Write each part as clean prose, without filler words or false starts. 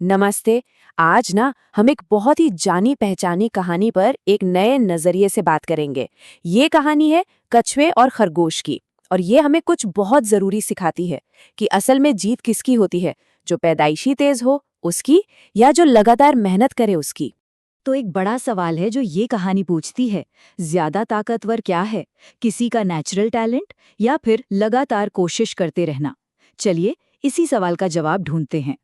नमस्ते। आज ना हम एक बहुत ही जानी पहचानी कहानी पर एक नए नजरिए से बात करेंगे। ये कहानी है कछुए और खरगोश की। और ये हमें कुछ बहुत जरूरी सिखाती है कि असल में जीत किसकी होती है, जो पैदाइशी तेज हो उसकी या जो लगातार मेहनत करे उसकी। तो एक बड़ा सवाल है जो ये कहानी पूछती है, ज्यादा ताकतवर क्या है, किसी का नेचुरल टैलेंट या फिर लगातार कोशिश करते रहना। चलिए इसी सवाल का जवाब ढूंढते हैं।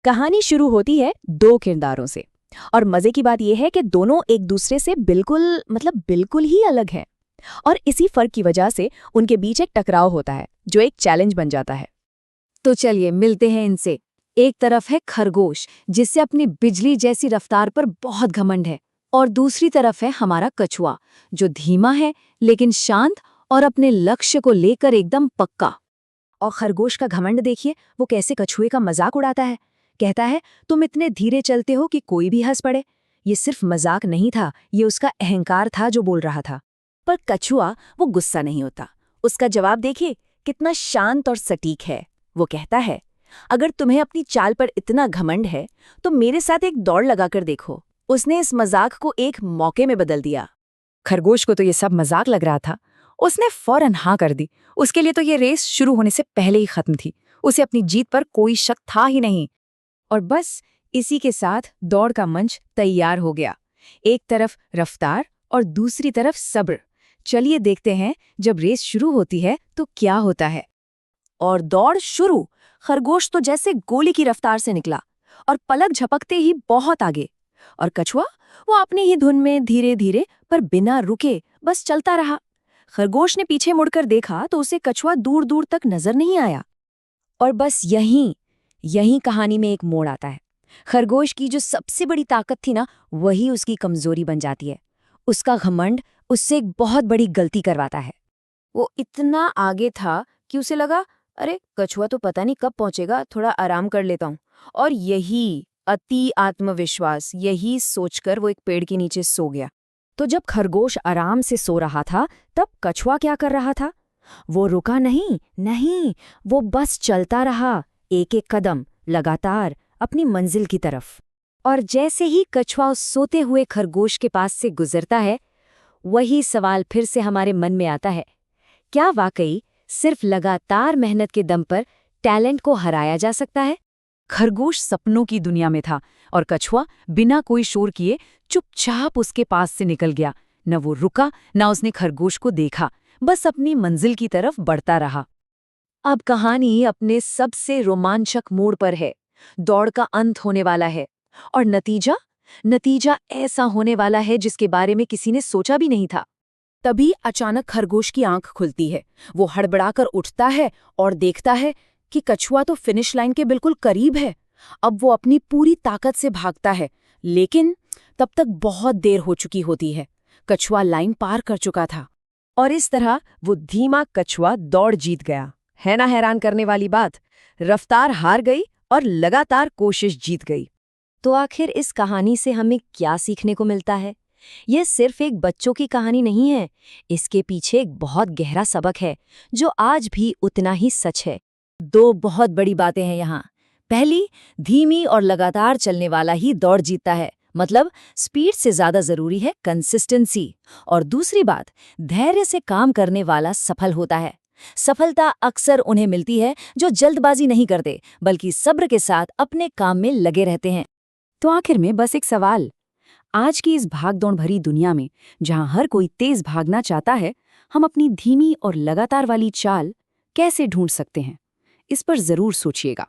कहानी शुरू होती है दो किरदारों से। और मजे की बात यह है कि दोनों एक दूसरे से बिल्कुल ही अलग हैं। और इसी फर्क की वजह से उनके बीच एक टकराव होता है जो एक चैलेंज बन जाता है। तो चलिए मिलते हैं इनसे। एक तरफ है खरगोश, जिससे अपनी बिजली जैसी रफ्तार पर बहुत घमंड है, और दूसरी तरफ है हमारा कछुआ, जो धीमा है लेकिन शांत और अपने लक्ष्य को लेकर एकदम पक्का। और खरगोश का घमंड देखिए, वो कैसे कछुए का मजाक उड़ाता है। कहता है, तुम इतने धीरे चलते हो कि कोई भी हंस पड़े। ये सिर्फ मजाक नहीं था, ये उसका अहंकार था जो बोल रहा था। पर कछुआ वो गुस्सा नहीं होता। उसका जवाब देखिए कितना शांत और सटीक है। वो कहता है, अगर तुम्हें अपनी चाल पर इतना घमंड है तो मेरे साथ एक दौड़ लगाकर देखो। उसने इस मजाक को एक मौके में बदल दिया। खरगोश को तो ये सब मजाक लग रहा था। उसने फौरन हाँ कर दी। उसके लिए तो ये रेस शुरू होने से पहले ही खत्म थी। उसे अपनी जीत पर कोई शक था ही नहीं। और बस इसी के साथ दौड़ का मंच तैयार हो गया। एक तरफ रफ्तार और दूसरी तरफ सब्र। चलिए देखते हैं जब रेस शुरू होती है तो क्या होता है। और दौड़ शुरू। खरगोश तो जैसे गोली की रफ्तार से निकला और पलक झपकते ही बहुत आगे। और कछुआ वो अपनी ही धुन में धीरे धीरे पर बिना रुके बस चलता रहा। खरगोश ने पीछे मुड़कर देखा तो उसे कछुआ दूर दूर तक नजर नहीं आया। और बस यहीं कहानी में एक मोड़ आता है। खरगोश की जो सबसे बड़ी ताकत थी ना, वही उसकी कमजोरी बन जाती है। उसका घमंड उससे एक बहुत बड़ी गलती करवाता है। वो इतना आगे था कि उसे लगा, अरे कछुआ तो पता नहीं कब पहुंचेगा, थोड़ा आराम कर लेता हूं। और यही अति आत्मविश्वास, यही सोचकर वो एक पेड़ के नीचे सो गया। तो जब खरगोश आराम से सो रहा था, तब कछुआ क्या कर रहा था? वो रुका नहीं, वो बस चलता रहा, एक एक कदम लगातार अपनी मंजिल की तरफ। और जैसे ही कछुआ उस सोते हुए खरगोश के पास से गुजरता है, वही सवाल फिर से हमारे मन में आता है, क्या वाकई सिर्फ लगातार मेहनत के दम पर टैलेंट को हराया जा सकता है? खरगोश सपनों की दुनिया में था और कछुआ बिना कोई शोर किए चुपचाप उसके पास से निकल गया। न वो रुका, न उसने खरगोश को देखा, बस अपनी मंजिल की तरफ बढ़ता रहा। अब कहानी अपने सबसे रोमांचक मोड़ पर है। दौड़ का अंत होने वाला है और नतीजा ऐसा होने वाला है जिसके बारे में किसी ने सोचा भी नहीं था। तभी अचानक खरगोश की आंख खुलती है। वो हड़बड़ाकर उठता है और देखता है कि कछुआ तो फिनिश लाइन के बिल्कुल करीब है। अब वो अपनी पूरी ताकत से भागता है, लेकिन तब तक बहुत देर हो चुकी होती है। कछुआ लाइन पार कर चुका था। और इस तरह वो धीमा कछुआ दौड़ जीत गया। है ना हैरान करने वाली बात? रफ्तार हार गई और लगातार कोशिश जीत गई। तो आखिर इस कहानी से हमें क्या सीखने को मिलता है? यह सिर्फ एक बच्चों की कहानी नहीं है। इसके पीछे एक बहुत गहरा सबक है जो आज भी उतना ही सच है। दो बहुत बड़ी बातें हैं यहाँ। पहली, धीमी और लगातार चलने वाला ही दौड़ जीतता है, मतलब स्पीड से ज्यादा जरूरी है कंसिस्टेंसी। और दूसरी बात, धैर्य से काम करने वाला सफल होता है। सफलता अक्सर उन्हें मिलती है जो जल्दबाजी नहीं करते, बल्कि सब्र के साथ अपने काम में लगे रहते हैं। तो आखिर में बस एक सवाल, आज की इस भागदौड़ भरी दुनिया में जहां हर कोई तेज भागना चाहता है, हम अपनी धीमी और लगातार वाली चाल कैसे ढूंढ सकते हैं? इस पर जरूर सोचिएगा।